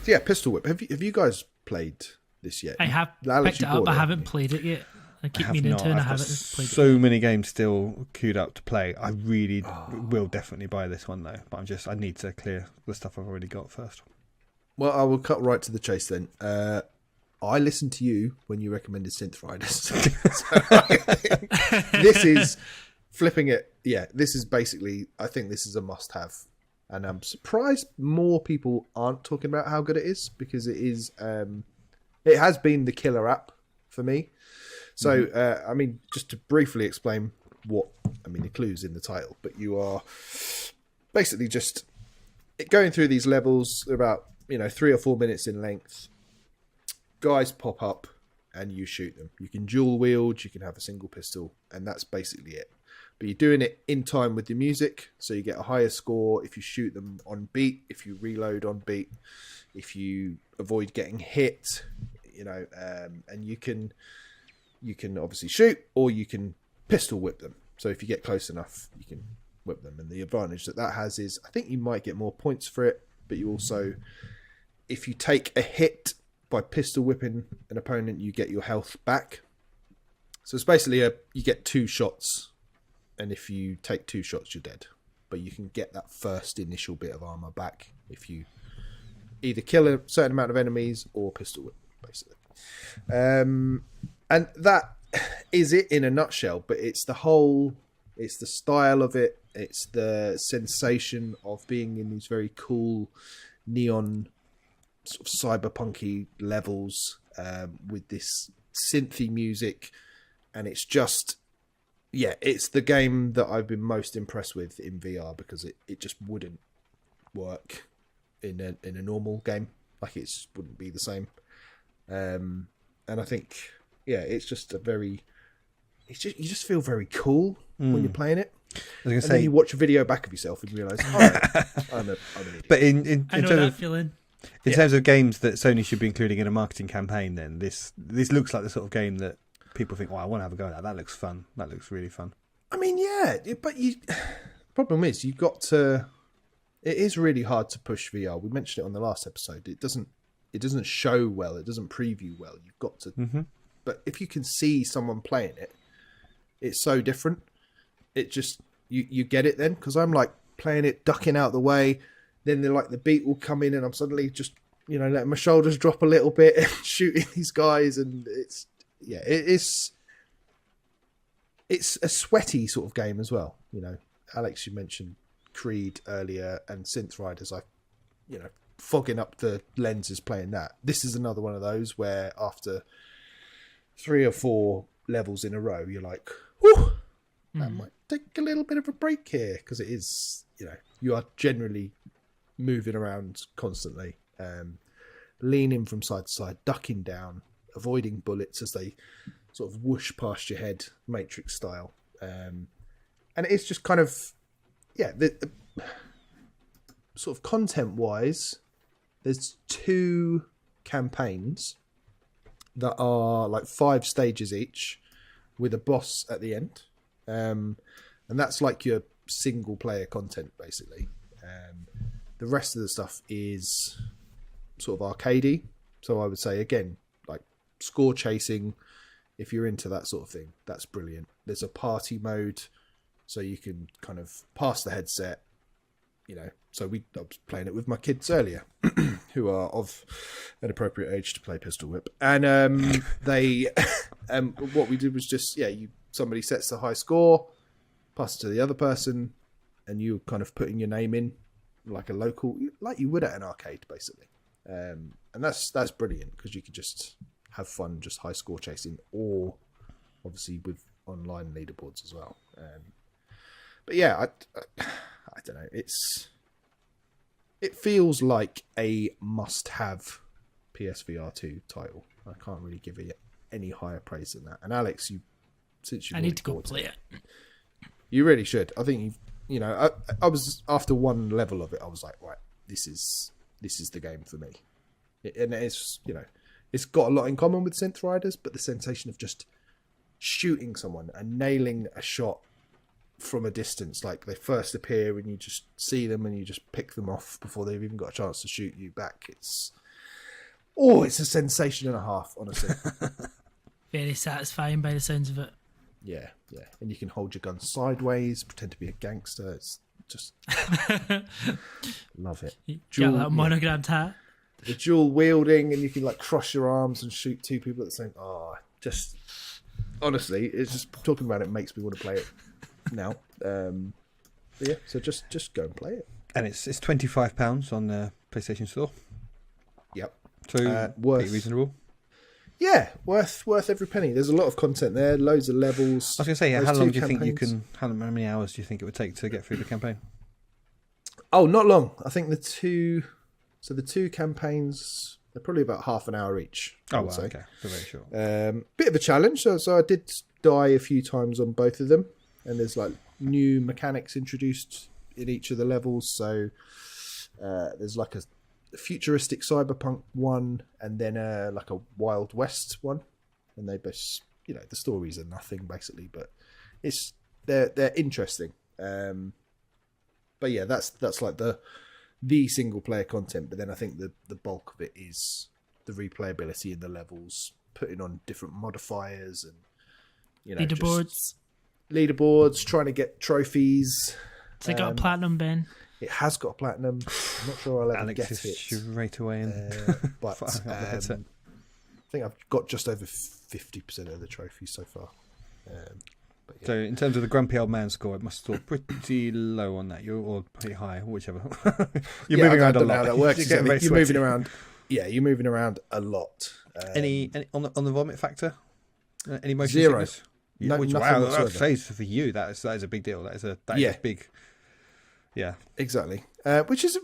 So yeah, Pistol Whip. Have you guys played this yet? I have Alex, picked it you up. bought I it, haven't haven't you? played it yet. I keep have meaning not. to, and I I've got haven't played it so yet. many games still queued up to play. I really will definitely buy this one though, but I need to clear the stuff I've already got first. Well, I will cut right to the chase then. I listened to you when you recommended Synth Riders. So, this is flipping it. Yeah, this is basically, I think this is a must-have. And I'm surprised more people aren't talking about how good it is, because it is. It has been the killer app for me. So, I mean, just to briefly explain the clues in the title, but you are basically just going through these levels. They're about 3 or 4 minutes in length. Guys pop up and you shoot them. You can dual wield, you can have a single pistol, and that's basically it. But you're doing it in time with the music, so you get a higher score if you shoot them on beat, if you reload on beat, if you avoid getting hit, and you can obviously shoot, or you can pistol whip them. So if you get close enough, you can whip them. And the advantage that has is, I think you might get more points for it, but you also, if you take a hit by pistol whipping an opponent, you get your health back. So it's basically you get 2 shots, and if you take 2 shots, you're dead. But you can get that first initial bit of armor back if you either kill a certain amount of enemies or pistol whip, basically. And that is it in a nutshell. But it's it's the style of it. It's the sensation of being in these very cool neon sort of cyberpunky levels with this synthy music, and it's just it's the game that I've been most impressed with in VR, because it just wouldn't work in a normal game. Like, it wouldn't be the same. And I think it's just you just feel very cool when you're playing it. I was going to say, then you watch a video back of yourself and realise, I'm an idiot. But in I know terms that of feeling. in terms of games that Sony should be including in a marketing campaign, then this looks like the sort of game that people think, I want to have a go at that. That looks fun. That looks really fun. I mean, but problem is, you've got to. It is really hard to push VR. We mentioned it on the last episode. It doesn't show well. It doesn't preview well. You've got to. But if you can see someone playing it, it's so different. It just you get it then, because I'm like playing it, ducking out the way. Then the beat will come in, and I'm suddenly just letting my shoulders drop a little bit and shooting these guys, and it's a sweaty sort of game as well. Alex, you mentioned Creed earlier, and Synth Riders. Fogging up the lenses playing that. This is another one of those where after 3 or 4 levels in a row, you're like, whew, that might take a little bit of a break here, because it is, you are generally moving around constantly, leaning from side to side, ducking down, avoiding bullets as they sort of whoosh past your head, Matrix style. And it's just kind of, the sort of content-wise, there's 2 campaigns that are like 5 stages each, with a boss at the end. And that's like your single-player content, basically. The rest of the stuff is sort of arcadey. So I would say, again, like score chasing, if you're into that sort of thing, that's brilliant. There's a party mode, so you can kind of pass the headset, So I was playing it with my kids earlier, who are of an appropriate age to play Pistol Whip. And they, what we did was just, somebody sets the high score, pass it to the other person, and you kind of putting your name in, like a local, like you would at an arcade, basically. And that's brilliant, because you could just have fun just high score chasing, or obviously with online leaderboards as well. But I don't know. It feels like a must-have PSVR2 title. I can't really give it any higher praise than that. And Alex, I need to go play it. You really should. I think I was, after one level of it, I was like, right, this is the game for me. And it's it's got a lot in common with Synth Riders, but the sensation of just shooting someone and nailing a shot from a distance, like they first appear and you just see them and you just pick them off before they've even got a chance to shoot you back. Oh, it's a sensation and a half, honestly. Very satisfying by the sounds of it. Yeah. And you can hold your gun sideways, pretend to be a gangster. It's just love it. Get that monogrammed hat. The dual wielding, and you can like cross your arms and shoot two people at the same. Just honestly, it's just talking about it makes me want to play it now. Yeah, so just go and play it. And it's £25 on the PlayStation Store. Yep. So worth reasonable. Yeah, worth every penny. There's a lot of content there, loads of levels. I was going to say, how long do you think you can? How many hours do you think it would take to get through the campaign? Oh, not long. I think the two campaigns, they're probably about half an hour each. Oh, wow, okay, so very short. Bit of a challenge. So I did die a few times on both of them, and there's like new mechanics introduced in each of the levels. So there's like a futuristic cyberpunk one, and then like a Wild West one, and they both, the stories are nothing basically, but they're interesting. But yeah, that's like the single player content. But then I think the bulk of it is the replayability in the levels, putting on different modifiers and leaderboards, trying to get trophies. So it got a platinum, Ben. It has got a platinum. I'm not sure I'll ever Alex get is it straight away in. But I think I've got just over 50% of the trophies so far. But yeah. So in terms of the grumpy old man score, it must score pretty low on that. Or pretty high, whichever. You're moving around a lot. How that works. You're moving around. Yeah, you're moving around a lot. Any on the vomit factor? Any motion Zero. sickness? No, which, nothing wow, whatsoever. that is for you. That is a big deal. That is big. Yeah, exactly. Which is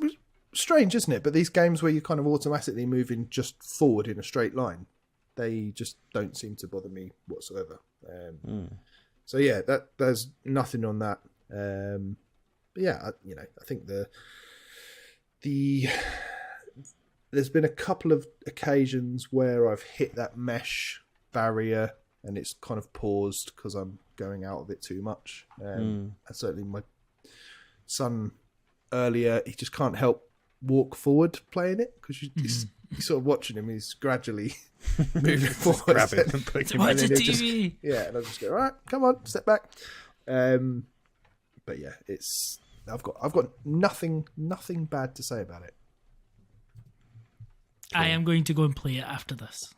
strange, isn't it? But these games where you're kind of automatically moving just forward in a straight line, they just don't seem to bother me whatsoever. So yeah, there's nothing on that. But yeah, I think there's been a couple of occasions where I've hit that mesh barrier and it's kind of paused because I'm going out of it too much. And certainly my son earlier, he just can't help walk forward playing it because you're sort of watching him. He's gradually moving forward. Watch the TV. And I'll just go, all right, come on, step back. But yeah, I've got nothing bad to say about it. I am going to go and play it after this.